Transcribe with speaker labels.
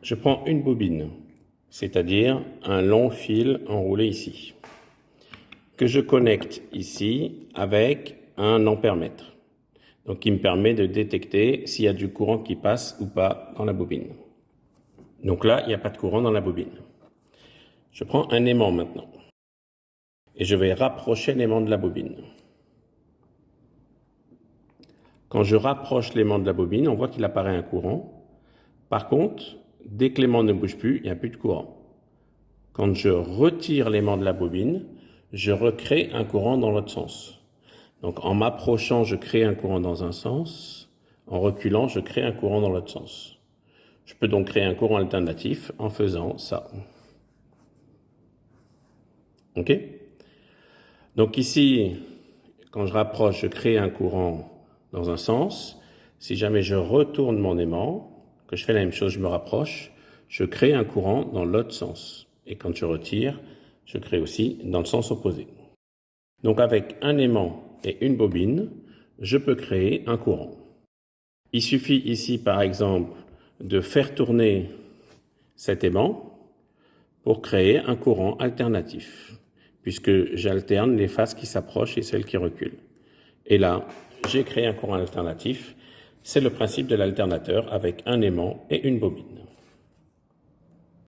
Speaker 1: Je prends une bobine, c'est-à-dire un long fil enroulé ici, que je connecte ici avec un ampèremètre, donc qui me permet de détecter s'il y a du courant qui passe ou pas dans la bobine. Donc là, il n'y a pas de courant dans la bobine. Je prends un aimant maintenant et je vais rapprocher l'aimant de la bobine. Quand je rapproche l'aimant de la bobine, on voit qu'il apparaît un courant. Par contre, dès que l'aimant ne bouge plus, il n'y a plus de courant. Quand je retire l'aimant de la bobine, je recrée un courant dans l'autre sens. Donc en m'approchant, je crée un courant dans un sens. En reculant, je crée un courant dans l'autre sens. Je peux donc créer un courant alternatif en faisant ça. OK? Donc ici, quand je rapproche, je crée un courant dans un sens. Si jamais je retourne mon aimant, que je fais la même chose, je me rapproche, je crée un courant dans l'autre sens. Et quand je retire, je crée aussi dans le sens opposé. Donc avec un aimant et une bobine, je peux créer un courant. Il suffit ici, par exemple, de faire tourner cet aimant pour créer un courant alternatif, puisque j'alterne les phases qui s'approchent et celles qui reculent. Et là, j'ai créé un courant alternatif. C'est le principe de l'alternateur avec un aimant et une bobine.